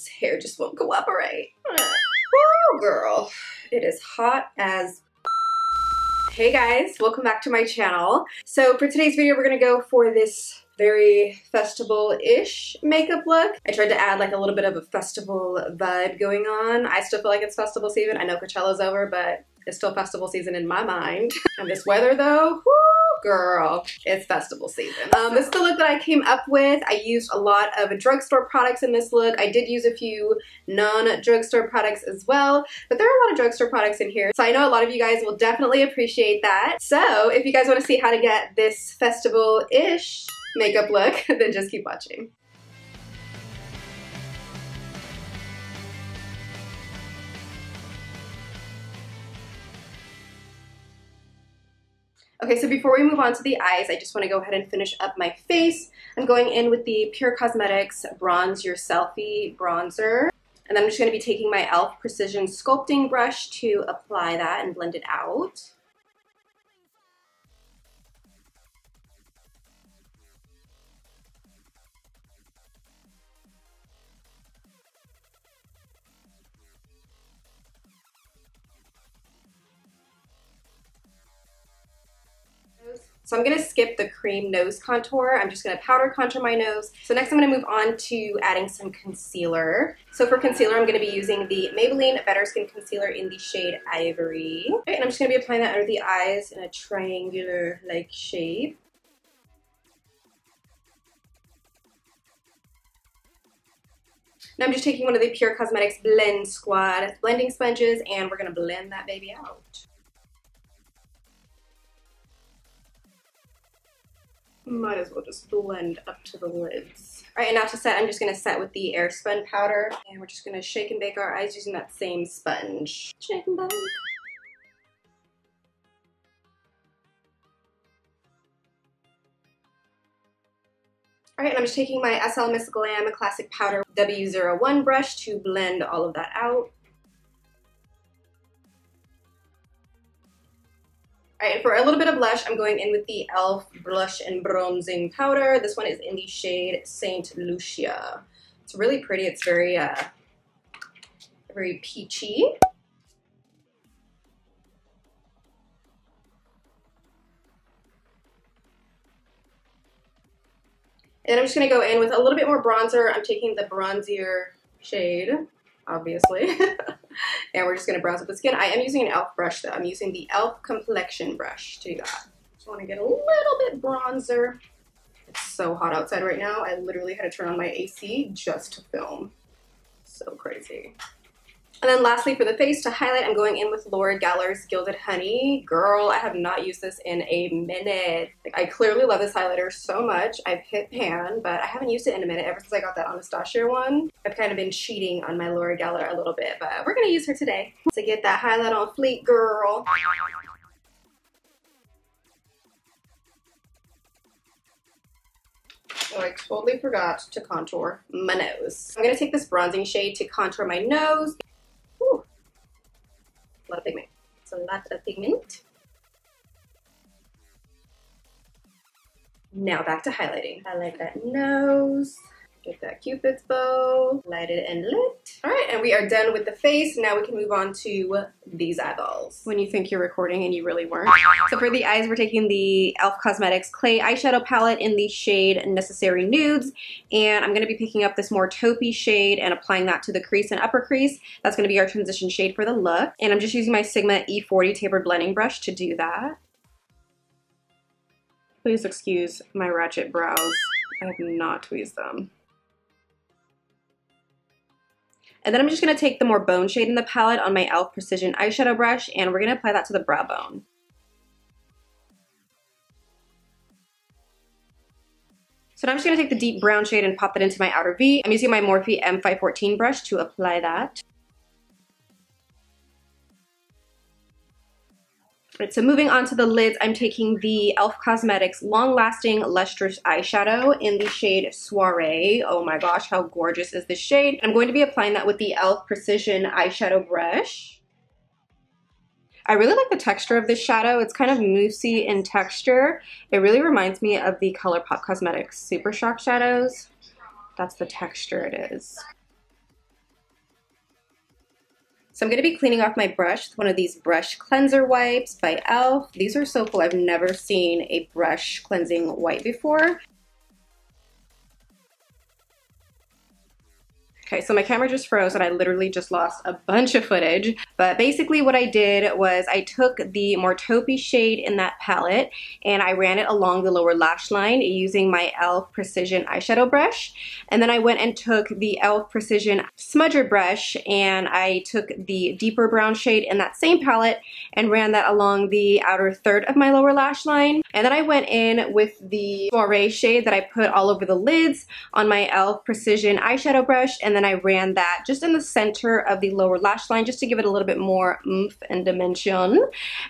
This hair just won't cooperate. Woo, girl. It is hot as... Hey guys, welcome back to my channel. So for today's video, we're gonna go for this very festival-ish makeup look. I tried to add like a little bit of a festival vibe going on. I still feel like it's festival season. I know Coachella's over, but it's still festival season in my mind. And this weather though, whoo, girl, it's festival season. This is the look that I came up with. I used a lot of drugstore products in this look. I did use a few non-drugstore products as well, but there are a lot of drugstore products in here. So I know a lot of you guys will definitely appreciate that. So if you guys want to see how to get this festival-ish makeup look, then just keep watching. Okay, so before we move on to the eyes, I just want to go ahead and finish up my face. I'm going in with the Pure Cosmetics Bronze Your Selfie bronzer. And then I'm just going to be taking my E.L.F. Precision Sculpting brush to apply that and blend it out. So I'm going to skip the cream nose contour. I'm just going to powder contour my nose. So next I'm going to move on to adding some concealer. So for concealer, I'm going to be using the Maybelline Better Skin Concealer in the shade Ivory. Okay, and I'm just going to be applying that under the eyes in a triangular-like shape. Now I'm just taking one of the Pure Cosmetics Blend Squad blending sponges and we're going to blend that baby out. Might as well just blend up to the lids. Alright, and now to set, I'm just going to set with the Air Spun powder. And we're just going to shake and bake our eyes using that same sponge. Shake and bake. Alright, and I'm just taking my SL Miss Glam Classic Powder W01 brush to blend all of that out. Alright, and for a little bit of blush, I'm going in with the E.L.F. Blush and Bronzing Powder. This one is in the shade Saint Lucia. It's really pretty. It's very, very peachy. And I'm just going to go in with a little bit more bronzer. I'm taking the bronzier shade, obviously. And we're just going to bronze up the skin. I am using an E.L.F. brush though. I'm using the E.L.F. Complexion brush to do that. Just want to get a little bit bronzer. It's so hot outside right now. I literally had to turn on my AC just to film. So crazy. And then lastly for the face, to highlight, I'm going in with Laura Geller's Gilded Honey. Girl, I have not used this in a minute. Like, I clearly love this highlighter so much. I've hit pan, but I haven't used it in a minute ever since I got that Anastasia one. I've kind of been cheating on my Laura Geller a little bit, but we're going to use her today to get that highlight on fleek, girl. Oh, I totally forgot to contour my nose. I'm going to take this bronzing shade to contour my nose. Ooh, a lot of pigment. It's a lot of pigment. Now back to highlighting. Highlight that nose. Get that Cupid's bow, lighted and lit. All right, and we are done with the face. Now we can move on to these eyeballs. When you think you're recording and you really weren't. So for the eyes, we're taking the E.L.F. Cosmetics Clay Eyeshadow Palette in the shade Necessary Nudes. And I'm gonna be picking up this more taupey shade and applying that to the crease and upper crease. That's gonna be our transition shade for the look. And I'm just using my Sigma E40 tapered blending brush to do that. Please excuse my ratchet brows. I have not tweezed them. And then I'm just going to take the more bone shade in the palette on my E.L.F. Precision Eyeshadow brush, and we're going to apply that to the brow bone. So now I'm just going to take the deep brown shade and pop that into my outer V. I'm using my Morphe M514 brush to apply that. Right, so moving on to the lids, I'm taking the E.L.F. Cosmetics Long Lasting Lustrous Eyeshadow in the shade Soiree. Oh my gosh, how gorgeous is this shade? I'm going to be applying that with the E.L.F. Precision Eyeshadow brush. I really like the texture of this shadow. It's kind of moussey in texture. It really reminds me of the ColourPop Cosmetics Super Shock shadows. That's the texture it is. So I'm going to be cleaning off my brush with one of these brush cleanser wipes by E.L.F. These are so cool. I've never seen a brush cleansing wipe before. Okay, so my camera just froze and I literally just lost a bunch of footage. But basically what I did was I took the more taupey shade in that palette and I ran it along the lower lash line using my E.L.F. Precision eyeshadow brush. And then I went and took the E.L.F. Precision smudger brush and I took the deeper brown shade in that same palette and ran that along the outer third of my lower lash line. And then I went in with the Soiree shade that I put all over the lids on my E.L.F. Precision eyeshadow brush, and then I ran that just in the center of the lower lash line just to give it a little bit more oomph and dimension.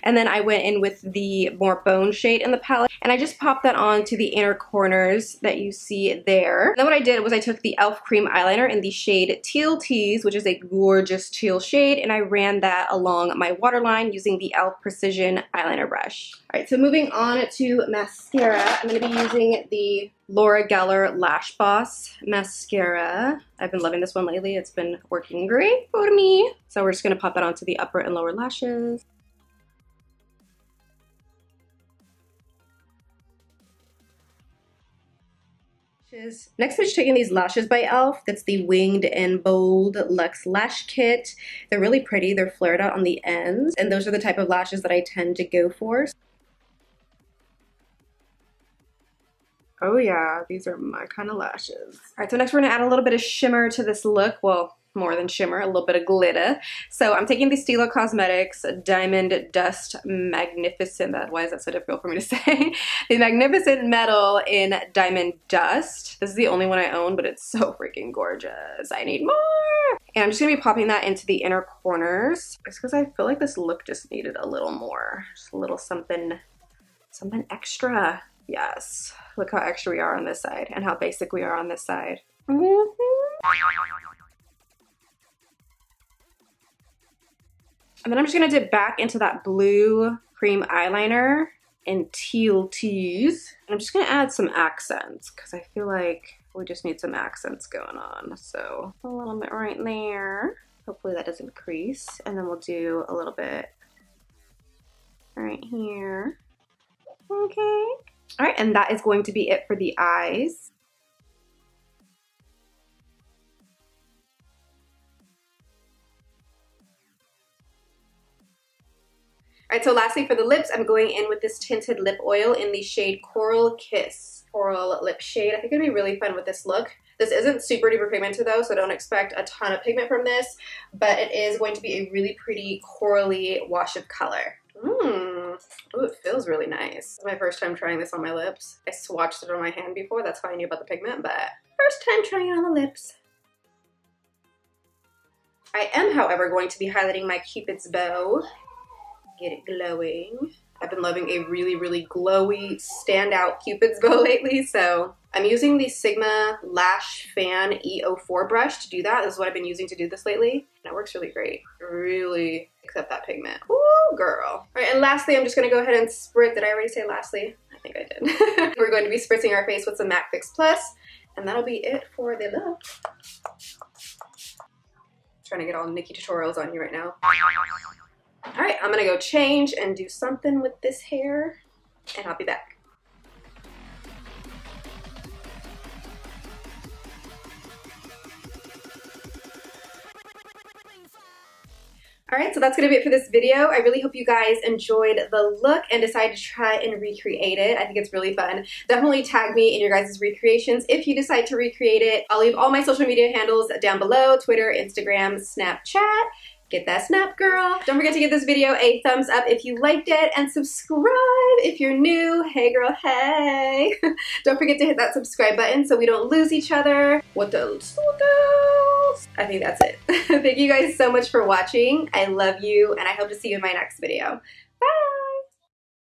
And then I went in with the more bone shade in the palette and I just popped that onto the inner corners that you see there. And then what I did was I took the E.L.F. cream eyeliner in the shade Teal Tease, which is a gorgeous teal shade, and I ran that along my waterline using the E.L.F. Precision eyeliner brush. Alright, so moving on to mascara, I'm going to be using the Laura Geller Lash Boss mascara. I've been loving this one lately. It's been working great for me. So we're just going to pop that onto the upper and lower lashes. Next, I'm just taking these lashes by E.L.F. That's the Winged and Bold Luxe Lash Kit. They're really pretty. They're flared out on the ends, and those are the type of lashes that I tend to go for. Oh yeah, these are my kind of lashes. All right, so next we're gonna add a little bit of shimmer to this look. Well, more than shimmer, a little bit of glitter. So I'm taking the Stila Cosmetics Diamond Dust Magnificent, why is that so difficult for me to say? The Magnificent Metal in Diamond Dust. This is the only one I own, but it's so freaking gorgeous. I need more. And I'm just gonna be popping that into the inner corners. It's because I feel like this look just needed a little more. Just a little something extra. Yes, look how extra we are on this side and how basic we are on this side. And then I'm just gonna dip back into that blue cream eyeliner in Teal Tease. And I'm just gonna add some accents because I feel like we just need some accents going on. So a little bit right there. Hopefully that doesn't crease. And then we'll do a little bit right here. Okay. All right, and that is going to be it for the eyes. All right, so lastly for the lips, I'm going in with this tinted lip oil in the shade Coral Kiss. Coral lip shade. I think it'd be really fun with this look. This isn't super duper pigmented though, so don't expect a ton of pigment from this, but it is going to be a really pretty corally wash of color. Oh, it feels really nice. It's my first time trying this on my lips. I swatched it on my hand before, that's how I knew about the pigment, but first time trying it on the lips. I am, however, going to be highlighting my Cupid's bow. Get it glowing. I've been loving a really, really glowy, standout Cupid's bow lately, so I'm using the Sigma Lash Fan E04 brush to do that. This is what I've been using to do this lately, and it works really great. Really accept that pigment. Ooh, girl. All right, and lastly, I'm just gonna go ahead and spritz. Did I already say lastly? I think I did. We're going to be spritzing our face with some MAC Fix Plus, and that'll be it for the look. Trying to get all Nikki tutorials on you right now. All right, I'm gonna go change and do something with this hair, and I'll be back. All right, so that's gonna be it for this video. I really hope you guys enjoyed the look and decided to try and recreate it. I think it's really fun. Definitely tag me in your guys' recreations if you decide to recreate it. I'll leave all my social media handles down below: Twitter, Instagram, Snapchat. Get that snap, girl. Don't forget to give this video a thumbs up if you liked it, and subscribe if you're new. Hey girl, hey. Don't forget to hit that subscribe button so we don't lose each other. What else? What else? I think that's it. Thank you guys so much for watching. I love you, and I hope to see you in my next video. Bye.